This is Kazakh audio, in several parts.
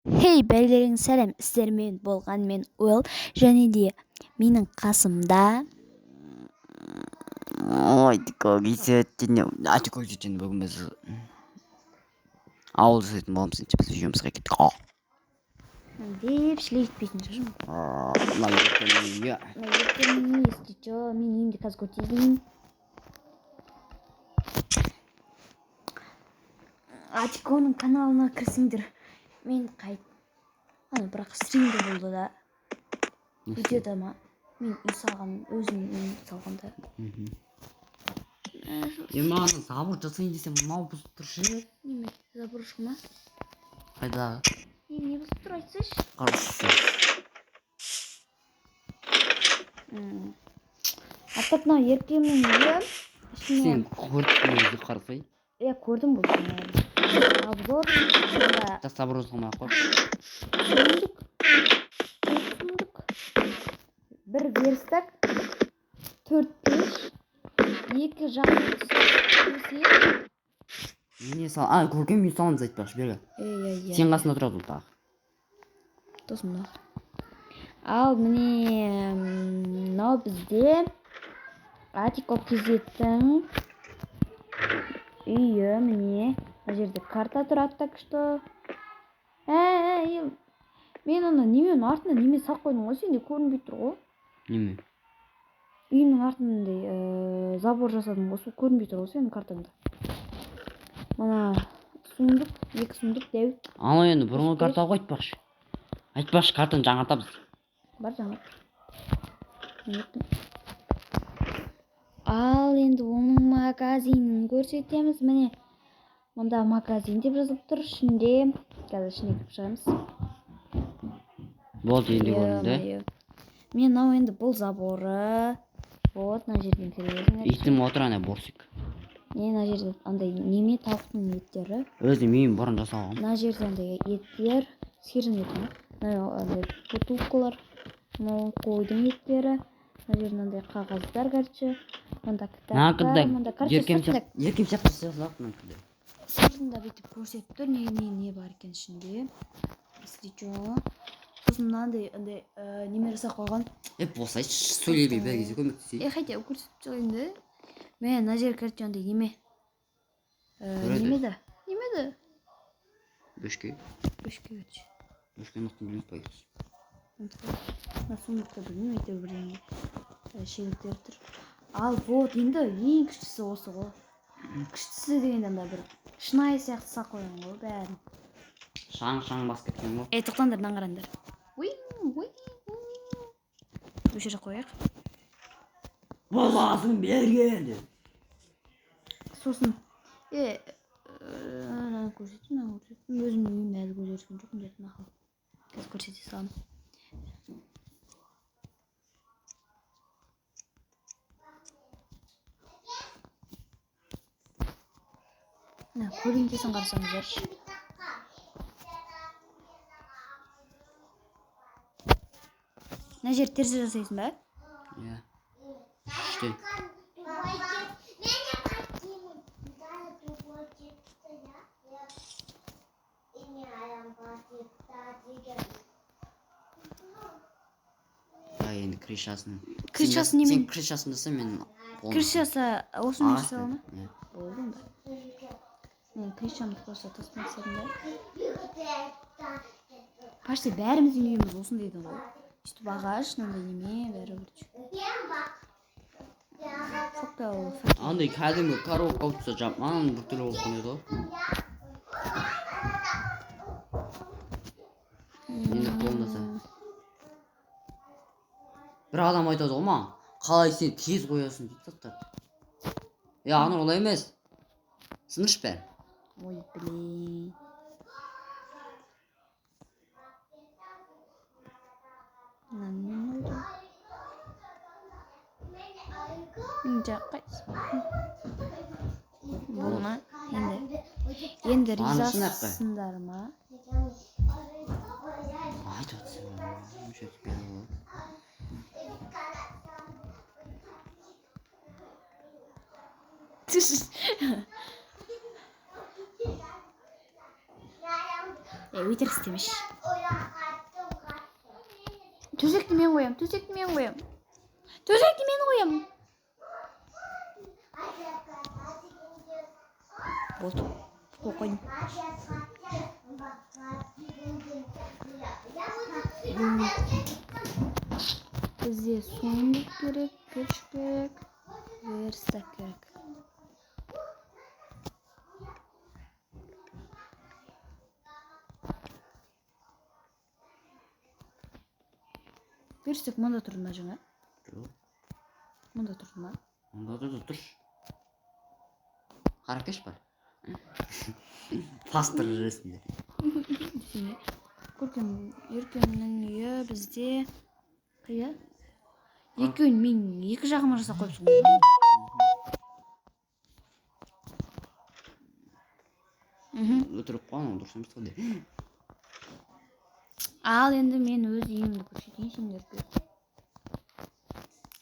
Хей, бәлерің сәлем, сіздермен болған мен Уэлл, және де менің қасымда Ой, такой действительно. А такой действительно бүгін біз ауыл жасайтын боламыз, типа жұмысқа кеттік. деп шлейфпейтін шығармын. Мына ертең үйге. Ертең если че, мен үйімде қазір көрсетейін. Атиконың каналына кірсеңдер. Мен ана бірақ стримде болды да. Видеода ма? Мен үй салған, өзім үй салғанда. Маған забор жасайын десем, мынау бұзып тұршы. Неме, забор ма? Қайда? Не бұзып тұр айтсайшы? Қарсы. Аттап мынау еркемнің үйі. Сен көрдің өзі қарсай? Иә, көрдім бұл. Обзор. Жасап розғымай қой. Бір верстак, 4 пеш, 2 жағын түсе. Не сал? Көрген үй саламыз айтпақшы, бері. Сен қасында тұрады ол тағы. Тосында. Ал міне мынау бізде Атико кезеттің үйі, міне. Мына жерде карта тұрады, так что. Мен ана немен артына неме салып қойдым ғой, сенде көрінбей тұр ғой. Неме? Үйімнің артындай забор жасадым ғой, сол көрінбей тұр ғой сенің картаңда. Мана сундық, 2 сундық дәу. Ала енді бұрынғы карта ғой айтпақшы. Айтпақшы, картаны жаңартамыз. Бар жаңарт. Ал енді оның магазинін көрсетеміз. Міне, мұнда магазин деп жазылып тұр. Ішінде, қазір ішіне кіріп шығамыз. Болды, енді көрінді. Мен мынау енді бұл заборы. Вот, мына жерден кіресіңдер. Итім отыр ана борсик. Мына жерде андай неме тауықтың еттері. Өзім үйім бұрын жасалған. Мына жерде андай еттер, сиырдың еті ме? Андай бутылкалар, мынау қойдың еттері. Мына жерде андай қағаздар, короче. Мында кітаптар, мында еркем сияқты жасалып мүмкін. Сыртында бүйтіп көрсетіп тұр, не бар екен ішінде. Если че. Сосын мынандай неме жасап қойған. Босайшы, сөйлебей бер кезде көмектесейін. Хотя көрсетіп шығайын да. Мен мына жер короче андай неме. Немеді? Бөшке короче. Бөшкені білмей қойыңыз. Мына сундықта білмеймін, әйтеуір бірдеңе шегірттер тұр. Ал вот енді ең күштісі осы ғой. Күштісі дегенде анда бір шынайы сияқты салып қойған ғой бәрін. Шаң басып кеткен ғой. Тоқтаңдар, мынаны қараңдар. Осы жерге қояйық. Боласын берген. Сосын көрсетейін. Өзімнің үйімді әлі көрсеткен жоқпын деді мақұл. Қазір көрсете саламын. Көлеңкесін қарасаңыздаршы. Мына жер терезе жасайсың ба? Иә. Күшті. Енді крышасын немен? Сен крышасын жаса, мен... Крышасы осымен жасала ма? Болды онда. Мен крышаны просто тастап тастадым да. Почти бәріміздің үйіміз осын дейді ғой. Үсті бағаш, мынандай неме, бәрі көрші. Андай кәдімгі коробка алып тұрса жапман бір түрлі болып қойды ғой. Енді қолындаса. Бір адам айтады ғой маған, қалай сен тез қоясың дейді заттарды. Ана олай емес. Сыныш бәрі. Ой, блин. Болма, енді ризасындар ма? Айтып атсың. Өйтіріс демеш. Төсекті мен қоям. Төсекті мен қоям. Болды. Қойдым. Бізде соңдық керек, күш керек, верстак керек. Верстак мұнда тұрды ма жаңа? Жоқ. Мұнда тұрды ма? Мұнда тұр. Қаракеш бар. Пастор жүресінде. Көркем, Еркемнің үйі бізде қия? Екеуін мен екі жағыма жасап қойыпсың ғой. Өтірік қойған, дұрыс емес қой. Ал енді мен өз үйімді көрсетейін сендерге.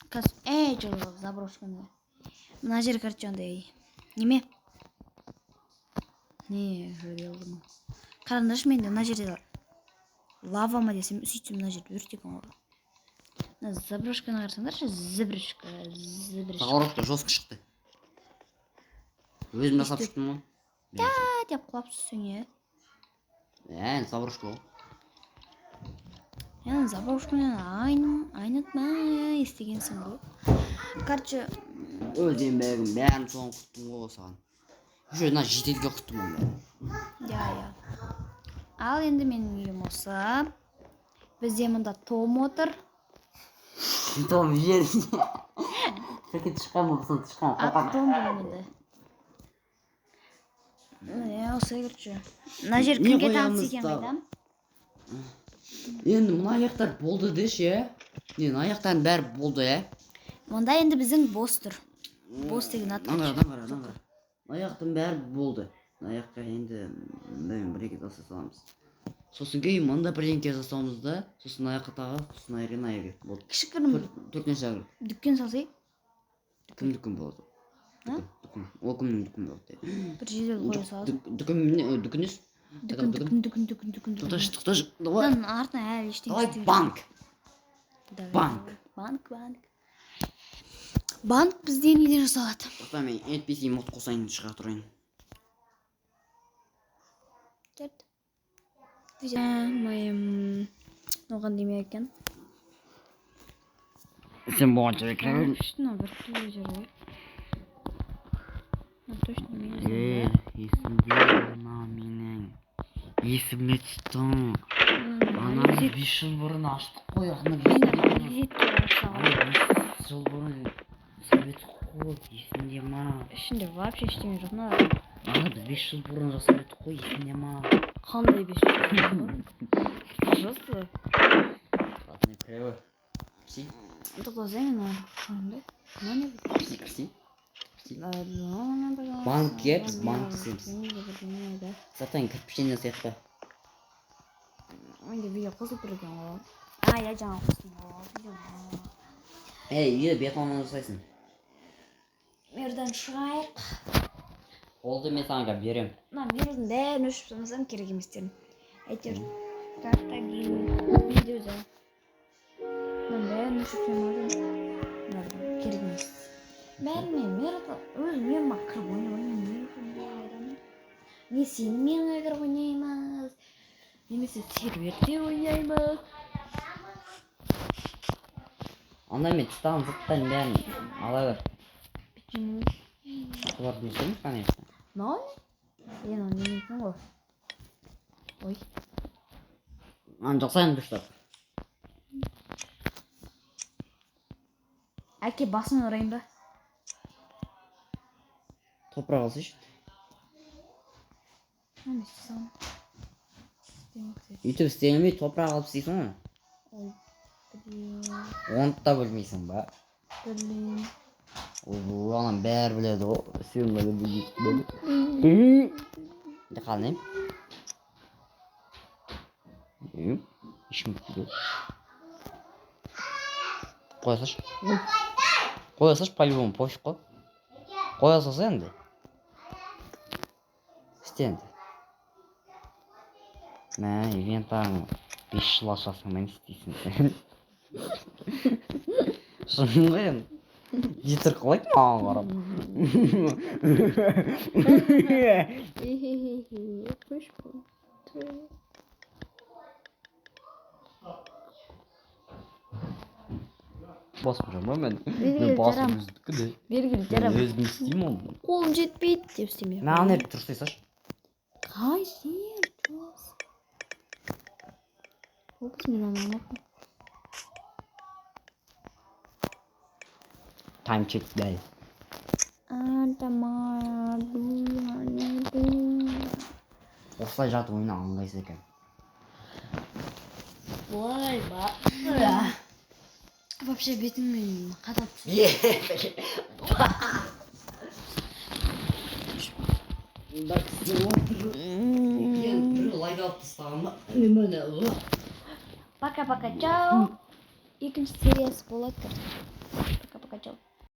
Қазір жылы заброшканы. Мына жер короче андай неме? Не, жөрелдім. Қараңдаршы, менде мына жерде бар. Лава ма десем, сөйтсем мына жерде өрт екен ғой. Мына заброшканы қарасаңдаршы, заброшка. Тағырықта жосқы шықты. Өзім жасап шықтым ғой. Деп құлап түссің, е. Заброшка ғой. Заброшканы айнытмай істегенсің ғой. Короче, Өзен бәрін соған құттым ғой саған. Уже мына жетелге құттым ғой бәрін. Я. Ал енді менің үйім осы. Бізде мұнда Том отыр. Том жер. Сәке тышқан болсын, тышқан. Том білмейді. Осы короче. Мына жер кімге таныс екен қайдам? Енді мына аяқтар болды деші, е? Мына аяқтардың бәрі болды, е? Мұнда енді біздің бос тұр. Бос деген ат. Даңғара. Аяқтың бәрі болды. Аяққа енді бір-екі тасы саламыз. Сосын кейін мұнда бірдеңке жасауымыз да, сосын аяққа тағы, сосын аяғы болды. Кішігірім Төртінші аяғы. дүккен салсай? Дүкін болады. Ол кімнің дүкін болады? Бір жедел қоя саласың. Дүкін. Тоқташ. Мынаның артына әлі ештеңе Давай банк бізде неден жасалады? Тоқта мен NPC мод қосайын шыға тұрайын. Оған демей екен. Сен болған жер екен. Точно бір түрлі жер ғой. Точно мен. Есімде менің. Есіме түстің. Ананы 5 жыл бұрын аштық қой. 5 жыл бұрын совет қой. Есімде ма? Ішінде вообще ештеңе жоқ. Ана біз 5 жыл бұрын жасап еттік қой. Есімде ма? Қандай 5 жыл бұрын? Жасы. Қатыны кіребі. Пси? Тоқтазайын ана. Қандай? Пси? Банк ет, банк істейміз. Затан кірпіштен сияқты. Менде видео қосылып тұр екен ғой. Я жаңа қостым ғой. Үйде бетоннан жасайсың. Мерден шығайық. Олды мен саған берем. Мердің бәрін өшіп санасам керек еместерін. Әйтеуір. Картагин. Менде өзі. Бәрін өшіп санасам керек емес. Мерма кіріп ойнаймын. Не сенімен кіріп ойнаймыз. Немесе серверде ойнаймыз. Анда мен тұстаған заттарын бәрін ала көр. Соларды несеміз, конечно. Мау? Оны немейтін ғой. Ой. Аны жасайын дұрыстап. Әке басын ұрайын ба? Топырақ алсайшы. Оны істесем. Үйтіп істемей топырақ алып істейсің ғой. Ой. Оны да білмейсің ба? Білмеймін. Анам бәрі біледі ғой. Сен ғана білмейсің. Де қалын ешкім білмейді. Қоя салшы, по-любому пофиг қой. Қоя салса енді. Істе енді. Мә, инвентарың. 5 жыл ашасың не істейсің сен? Шын ғой енді. Жетір қалайды маған қарап. Қойш бұл. Басып жүрмін мен. Белгілі Басып жарам. өздікі де. Белгілі жарам. Өзім істеймін ол. Қолым жетпейді деп істемей. Маған еп тұрсай саш. Қай жер жоз. Ол біз мен оны ұнатпын. Time check day. Осылай жатып ойна ыңғайсыз екен. Ой, ба. Вообще бетіңмен қадап түсіп. Бір лайк алып тастаған ба? Мені Пока-пока, чао. Екінші сериясы болады. Пока-пока, чао.